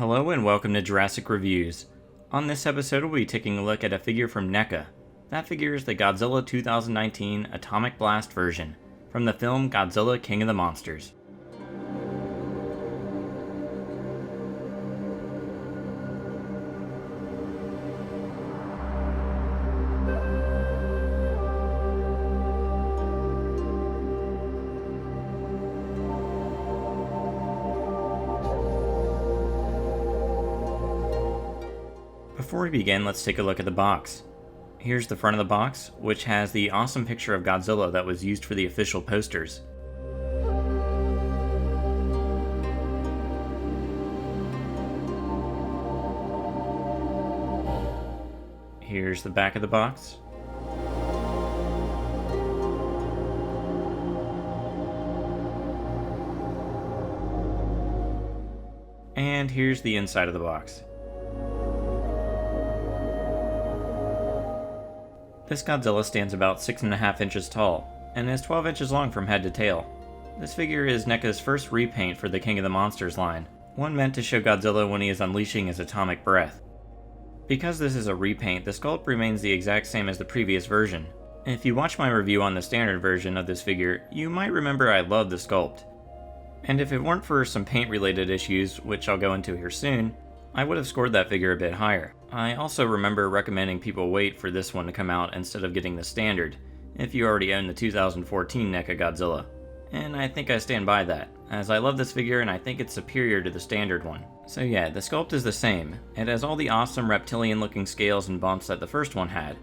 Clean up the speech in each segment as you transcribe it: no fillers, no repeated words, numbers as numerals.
Hello and welcome to Jurassic Reviews. On this episode we'll be taking a look at a figure from NECA. That figure is the Godzilla 2019 Atomic Blast version, from the film Godzilla King of the Monsters. Before we begin, let's take a look at the box. Here's the front of the box, which has the awesome picture of Godzilla that was used for the official posters. Here's the back of the box. And here's the inside of the box. This Godzilla stands about 6.5 inches tall, and is 12 inches long from head to tail. This figure is NECA's first repaint for the King of the Monsters line, one meant to show Godzilla when he is unleashing his atomic breath. Because this is a repaint, the sculpt remains the exact same as the previous version. If you watch my review on the standard version of this figure, you might remember I love the sculpt. And if it weren't for some paint related issues, which I'll go into here soon, I would have scored that figure a bit higher. I also remember recommending people wait for this one to come out instead of getting the standard, if you already own the 2014 NECA Godzilla. And I think I stand by that, as I love this figure and I think it's superior to the standard one. So yeah, the sculpt is the same. It has all the awesome reptilian looking scales and bumps that the first one had.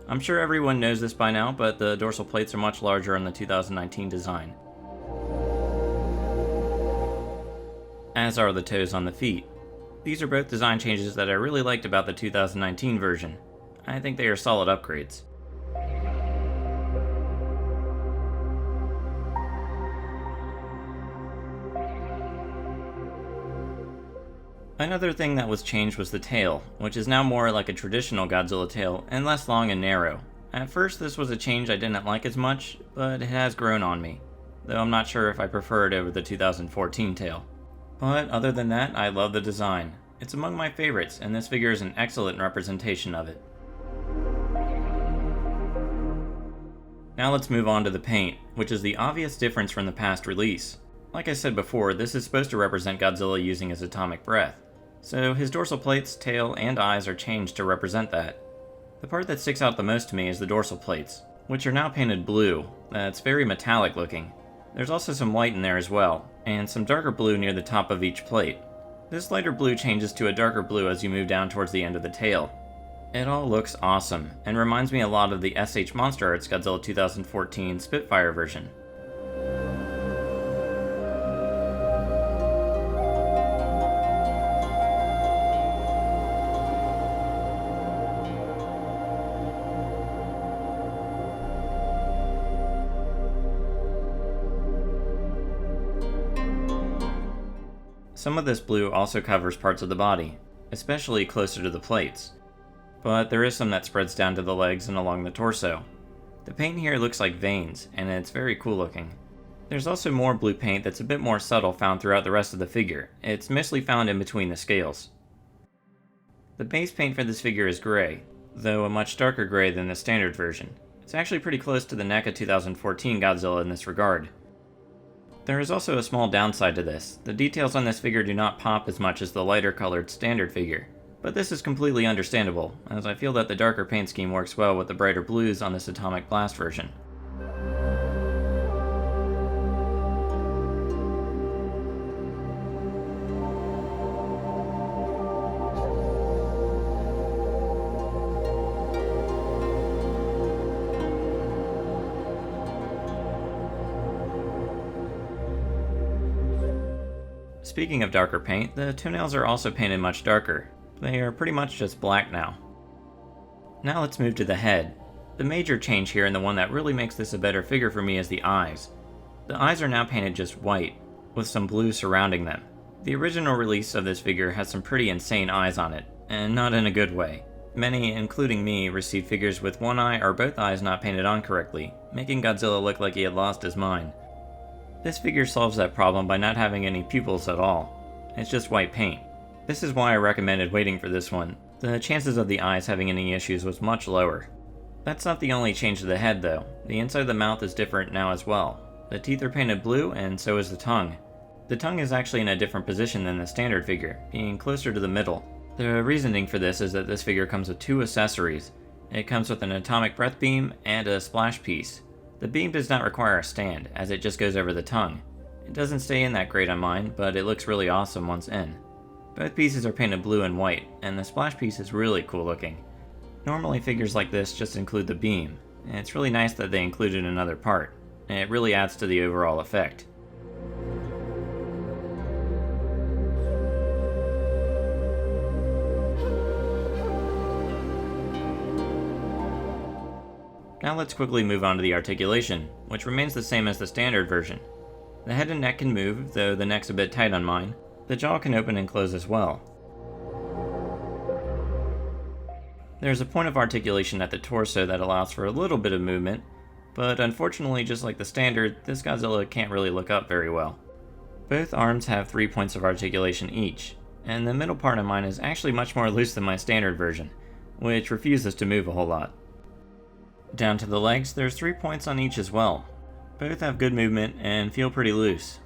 I'm sure everyone knows this by now, but the dorsal plates are much larger on the 2019 design, as are the toes on the feet. These are both design changes that I really liked about the 2019 version. I think they are solid upgrades. Another thing that was changed was the tail, which is now more like a traditional Godzilla tail and less long and narrow. At first this was a change I didn't like as much, but it has grown on me, though I'm not sure if I prefer it over the 2014 tail. But other than that, I love the design. It's among my favorites, and this figure is an excellent representation of it. Now let's move on to the paint, which is the obvious difference from the past release. Like I said before, this is supposed to represent Godzilla using his atomic breath, so his dorsal plates, tail, and eyes are changed to represent that. The part that sticks out the most to me is the dorsal plates, which are now painted blue. That's very metallic looking. There's also some white in there as well, and some darker blue near the top of each plate. This lighter blue changes to a darker blue as you move down towards the end of the tail. It all looks awesome, and reminds me a lot of the SH Monster Arts Godzilla 2014 Spitfire version. Some of this blue also covers parts of the body, especially closer to the plates, but there is some that spreads down to the legs and along the torso. The paint here looks like veins, and it's very cool looking. There's also more blue paint that's a bit more subtle found throughout the rest of the figure. It's mostly found in between the scales. The base paint for this figure is gray, though a much darker gray than the standard version. It's actually pretty close to the NECA 2014 Godzilla in this regard. There is also a small downside to this. The details on this figure do not pop as much as the lighter colored standard figure, but this is completely understandable, as I feel that the darker paint scheme works well with the brighter blues on this Atomic Blast version. Speaking of darker paint, the toenails are also painted much darker. They are pretty much just black now. Now let's move to the head. The major change here, and the one that really makes this a better figure for me, is the eyes. The eyes are now painted just white, with some blue surrounding them. The original release of this figure has some pretty insane eyes on it, and not in a good way. Many, including me, received figures with one eye or both eyes not painted on correctly, making Godzilla look like he had lost his mind. This figure solves that problem by not having any pupils at all. It's just white paint. This is why I recommended waiting for this one. The chances of the eyes having any issues was much lower. That's not the only change to the head though. The inside of the mouth is different now as well. The teeth are painted blue, and so is the tongue. The tongue is actually in a different position than the standard figure, being closer to the middle. The reasoning for this is that this figure comes with two accessories. It comes with an atomic breath beam and a splash piece. The beam does not require a stand, as it just goes over the tongue. It doesn't stay in that great on mine, but it looks really awesome once in. Both pieces are painted blue and white, and the splash piece is really cool looking. Normally figures like this just include the beam, and it's really nice that they included another part. It really adds to the overall effect. Now let's quickly move on to the articulation, which remains the same as the standard version. The head and neck can move, though the neck's a bit tight on mine. The jaw can open and close as well. There's a point of articulation at the torso that allows for a little bit of movement, but unfortunately, just like the standard, this Godzilla can't really look up very well. Both arms have 3 points of articulation each, and the middle part of mine is actually much more loose than my standard version, which refuses to move a whole lot. Down to the legs, there's 3 points on each as well. Both have good movement and feel pretty loose.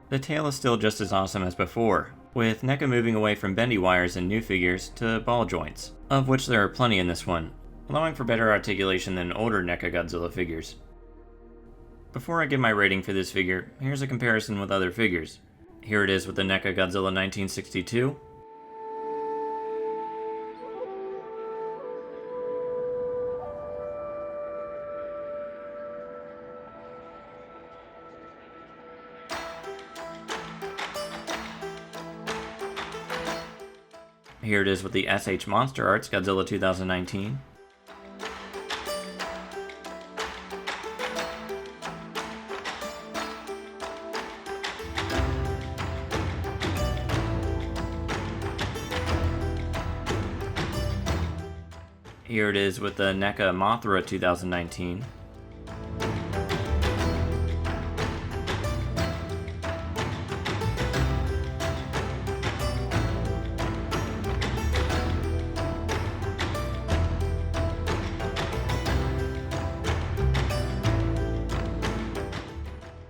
The tail is still just as awesome as before, with NECA moving away from bendy wires in new figures to ball joints, of which there are plenty in this one, allowing for better articulation than older NECA Godzilla figures. Before I give my rating for this figure, here's a comparison with other figures. Here it is with the NECA Godzilla 1962. Here it is with the SH Monster Arts Godzilla 2019. Here it is with the NECA Mothra 2019.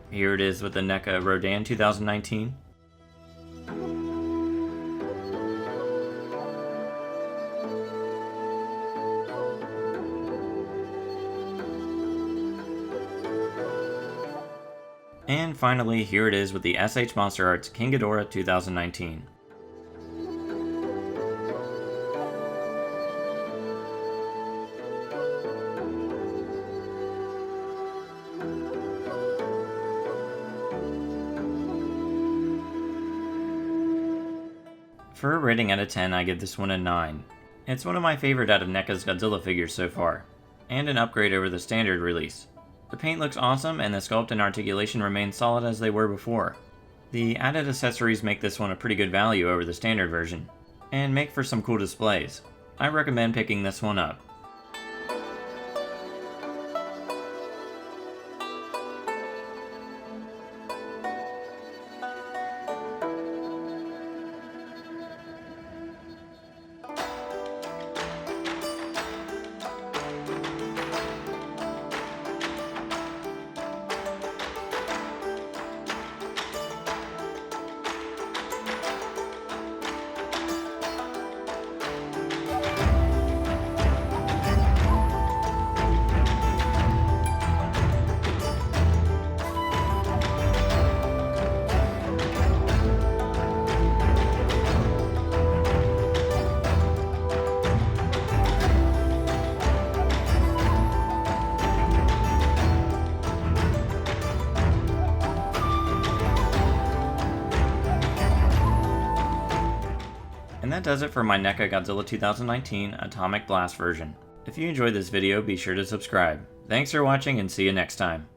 Here it is with the NECA Rodan 2019. And finally, here it is with the SH Monster Arts King Ghidorah 2019. For a rating out of 10, I give this one a 9. It's one of my favorite out of NECA's Godzilla figures so far, and an upgrade over the standard release. The paint looks awesome, and the sculpt and articulation remain solid as they were before. The added accessories make this one a pretty good value over the standard version, and make for some cool displays. I recommend picking this one up. And that does it for my NECA Godzilla 2019 Atomic Blast version. If you enjoyed this video, be sure to subscribe. Thanks for watching and see you next time.